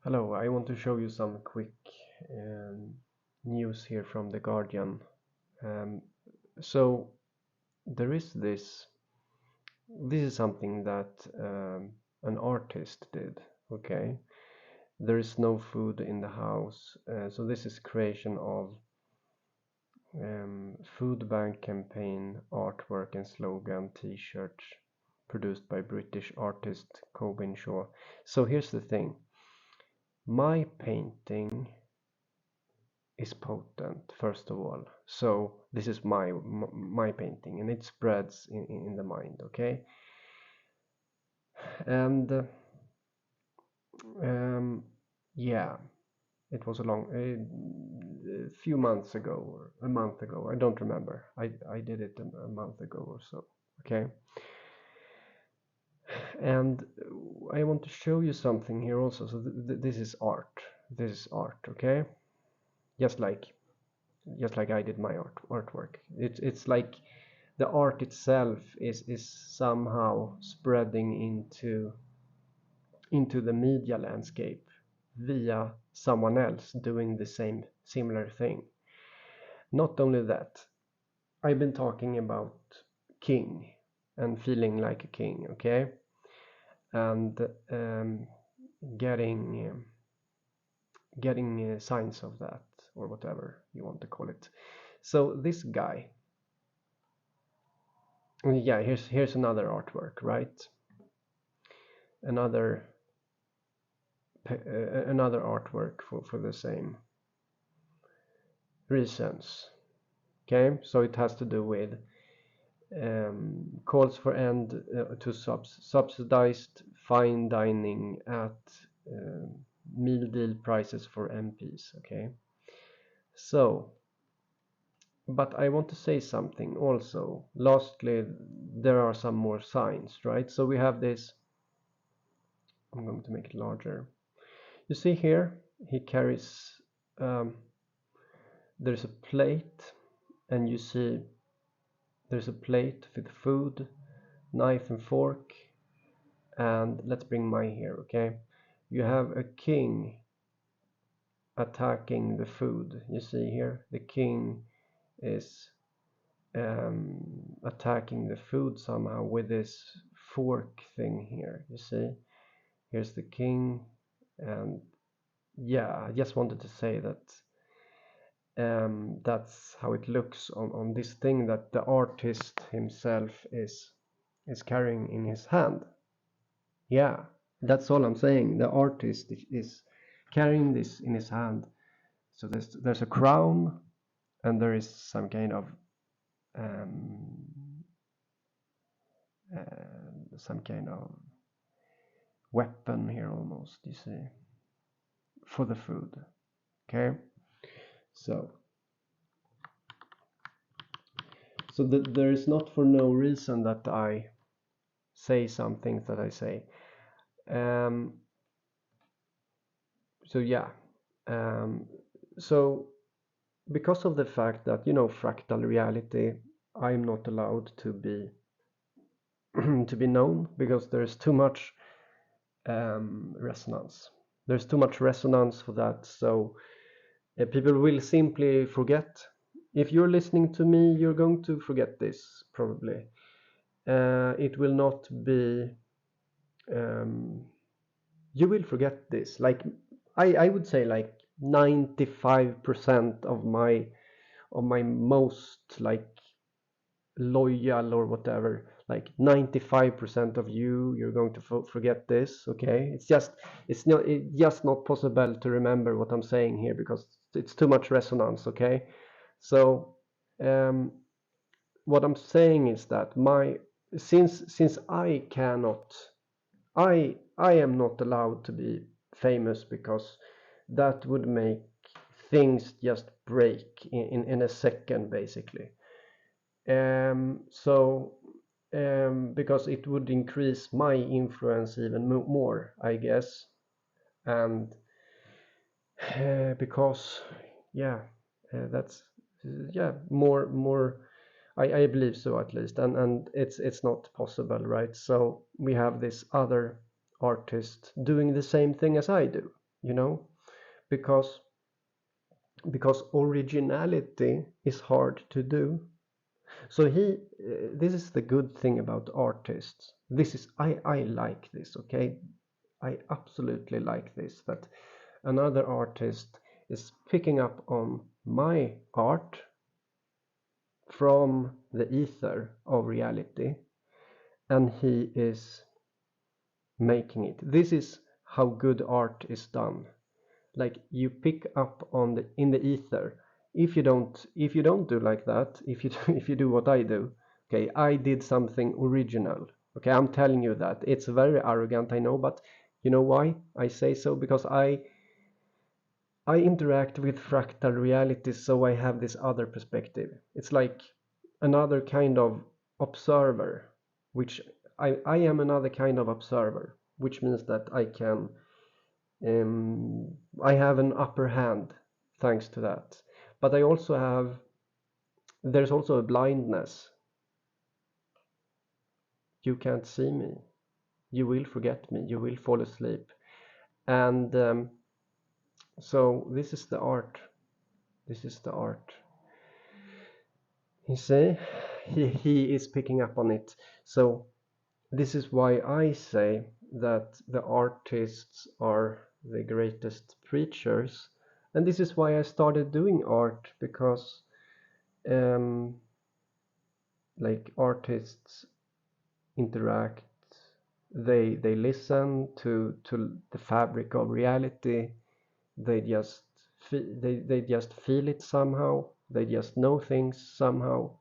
Hello, I want to show you some quick news here from The Guardian. Um, so there is this is something that an artist did, okay? There is no food in the house, so this is creation of food bank campaign, artwork and slogan, t-shirts produced by British artist Coben Shaw. So here's the thing, my painting is potent first of all, so this is my painting and it spreads in the mind, okay? And yeah, it was a few months ago or a month ago, I don't remember. I did it a month ago or so, okay? And I want to show you something here also. So this is art, okay? just like just like I did my artwork. It's like the art itself is somehow spreading into the media landscape via someone else doing the same similar thing. Not only that, I've been talking about king and feeling like a king, okay, and getting signs of that, or whatever you want to call it. So this guy, yeah, here's another artwork, right? Another another artwork for the same reasons. Okay, so it has to do with calls for end to subsidized fine dining at meal deal prices for MPs. Okay, so but I want to say something also. Lastly, there are some more signs, right? So we have this. I'm going to make it larger. You see here, he carries. There's a plate, and you see there's a plate with food, knife and fork, and let's bring my here, okay? You have a king attacking the food. You see here, the king is attacking the food somehow with this fork thing here. You see, here's the king, and yeah, I just wanted to say that that's how it looks on this thing that the artist himself is carrying in his hand. Yeah, that's all I'm saying. The artist is carrying this in his hand. So there's a crown, and there is some kind of um, some kind of weapon here almost. You see, for the food. Okay, so there is not for no reason that I say some things that I say. Um, so yeah, um, so because of the fact that, you know, fractal reality, I'm not allowed to be to be known because there's too much resonance. There's too much resonance for that, so people will simply forget. If you're listening to me, you're going to forget this probably. It will not be. Um, you will forget this. Like I would say, like 95% of my most like loyal or whatever, like 95% of you're going to forget this, okay? It's just not possible to remember what I'm saying here because it's too much resonance, okay? So um, what I'm saying is that my since I cannot, I am not allowed to be famous because that would make things just break in a second basically. So because it would increase my influence even more, I guess, and because yeah, that's yeah, more. I believe so, at least, and it's not possible, right? So we have this other artist doing the same thing as I do. you know, because originality is hard to do. So this is the good thing about artists. This is I like this, okay? I absolutely like this, that another artist is picking up on my art from the ether of reality, and he is making it. This is how good art is done. Like, you pick up on the in the ether. If you don't do like that, if you if you do what I do, okay, I did something original. Okay, I'm telling you that. It's very arrogant, I know, but you know why I say so? Because I interact with fractal realities, so I have this other perspective. It's like another kind of observer, which I am another kind of observer, which means that I have an upper hand thanks to that. But I also have, there's also a blindness. You can't see me. You will forget me. You will fall asleep. And so this is the art. This is the art. You see, he is picking up on it. So this is why I say that the artists are the greatest preachers. And this is why I started doing art, because um, like artists interact, they listen to the fabric of reality. They just they just feel it somehow. They just know things somehow.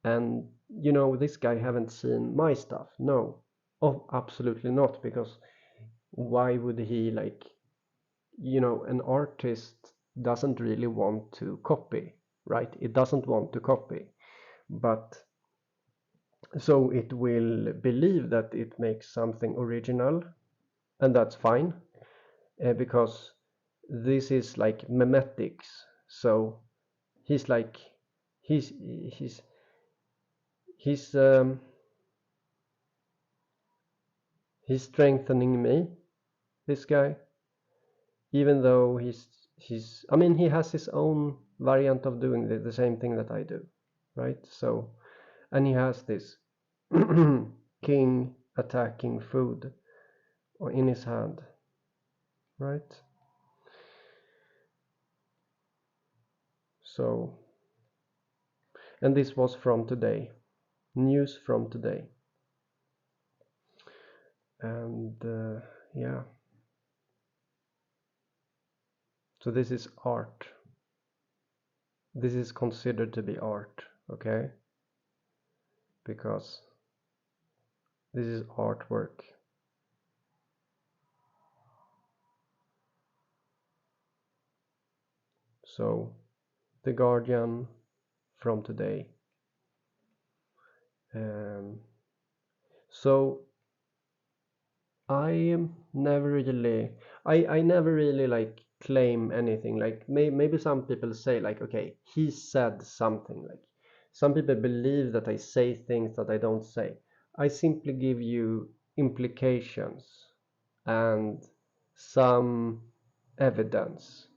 And you know, this guy haven't seen my stuff. No, oh, absolutely not. Because why would he, like, you know, an artist doesn't really want to copy, right? It doesn't want to copy, but so it will believe that it makes something original, and that's fine, because this is like memetics. So he's like he's he's he's um he's strengthening me, this guy, even though he's I mean, he has his own variant of doing the same thing that I do, right? So, and he has this king attacking food in his hand, right? So, and this was from today, news from today. And yeah, so this is art. This is considered to be art, okay? Because this is artwork. So, The Guardian from today. Um, so I never really, I never really like claim anything. Like maybe some people say like, okay, he said something. Like some people believe that I say things that I don't say. I simply give you implications and some evidence.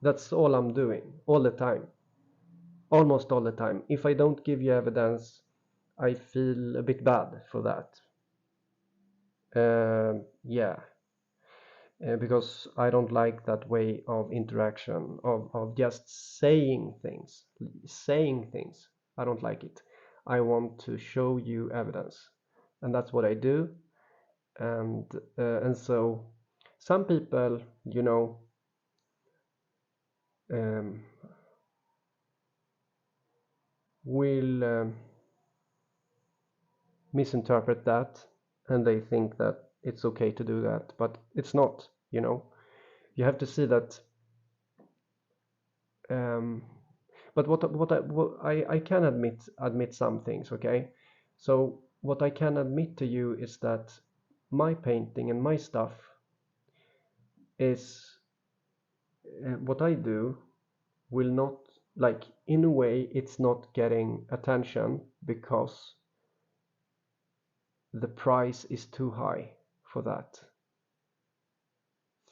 That's all I'm doing all the time, almost all the time. If I don't give you evidence, I feel a bit bad for that. Yeah, because I don't like that way of interaction, of just saying things. Saying things. I don't like it. I want to show you evidence, and that's what I do. And so some people, you know, um, will misinterpret that, and they think that it's okay to do that, but it's not. You know, you have to see that. Um, but what I can admit some things, okay? So what I can admit to you is that my painting and my stuff is what I do will not, like, in a way it's not getting attention because the price is too high for that.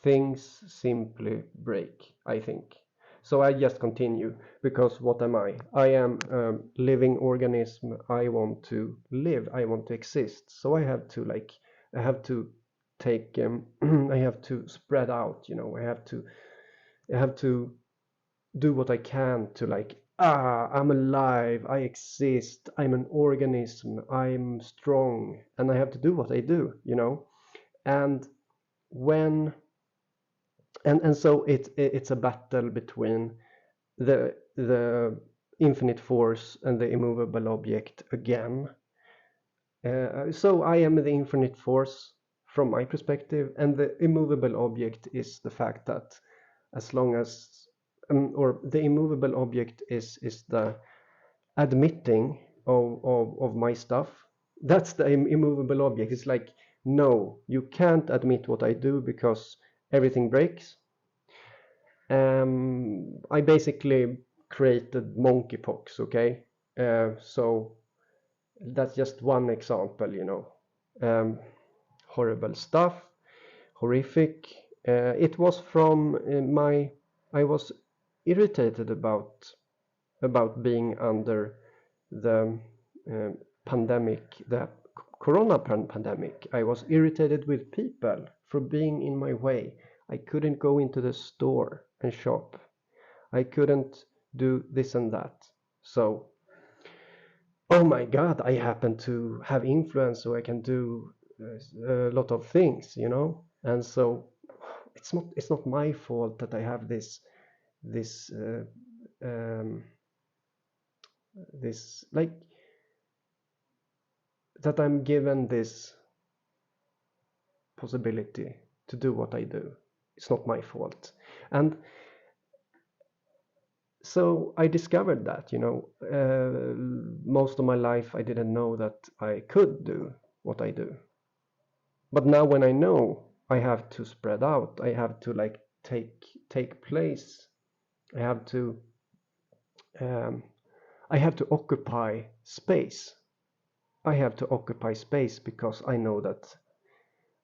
things simply break, I think. So I just continue, because what am I? I am a living organism. I want to live. I want to exist. So I have to I have to take, I have to spread out, I have to do what I can to I'm alive, I exist, I'm an organism, I'm strong, and I have to do what I do. And when and so it's a battle between the infinite force and the immovable object again. So I am the infinite force from my perspective, and the immovable object is the fact that as long as or the immovable object is the admitting of my stuff. That's the immovable object. It's like, no, you can't admit what I do because everything breaks. I basically created monkeypox, okay? So that's just one example. Horrible stuff, horrific. It was from I was irritated about being under the uh, pandemic, the corona pandemic. I was irritated with people for being in my way. I couldn't go into the store and shop. I couldn't do this and that. So, oh my God, I happen to have influence, so I can do a lot of things. And so it's not my fault that I have this um, this like that I'm given this possibility to do what I do. It's not my fault. And so I discovered that, most of my life I didn't know that I could do what I do. But now when I know, I have to spread out. I have to take place. I have to um, I have to occupy space. I have to occupy space because I know that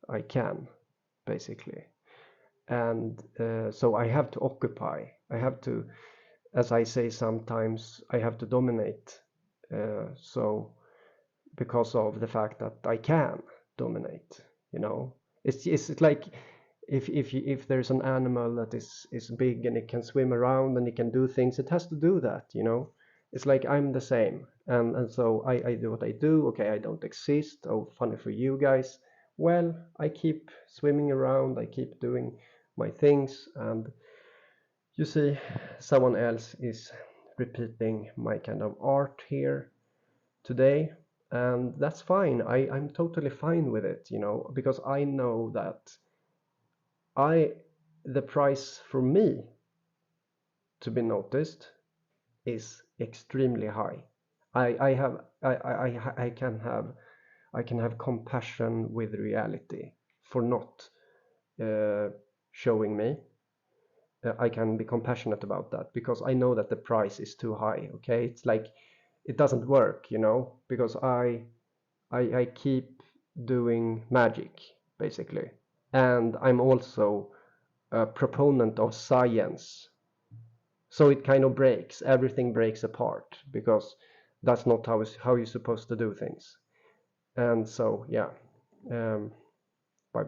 I can, basically. And so I have to occupy. I have to, as I say sometimes, I have to dominate. So because of the fact that I can dominate. It's like if there's an animal that is big and it can swim around and it can do things, it has to do that. It's like I'm the same, and so I do what I do. Okay, I don't exist. Oh, funny for you guys. Well, I keep swimming around, I keep doing my things, and you see, someone else is repeating my kind of art here today, and that's fine. I'm totally fine with it, because I know that I the price for me to be noticed is extremely high. I have I can have compassion with reality for not uh, showing me. I can be compassionate about that because I know that the price is too high. Okay, it's like it doesn't work, because I keep doing magic basically, and I'm also a proponent of science. So it kind of breaks, everything breaks apart because that's not how you're supposed to do things. And so yeah, um, bye.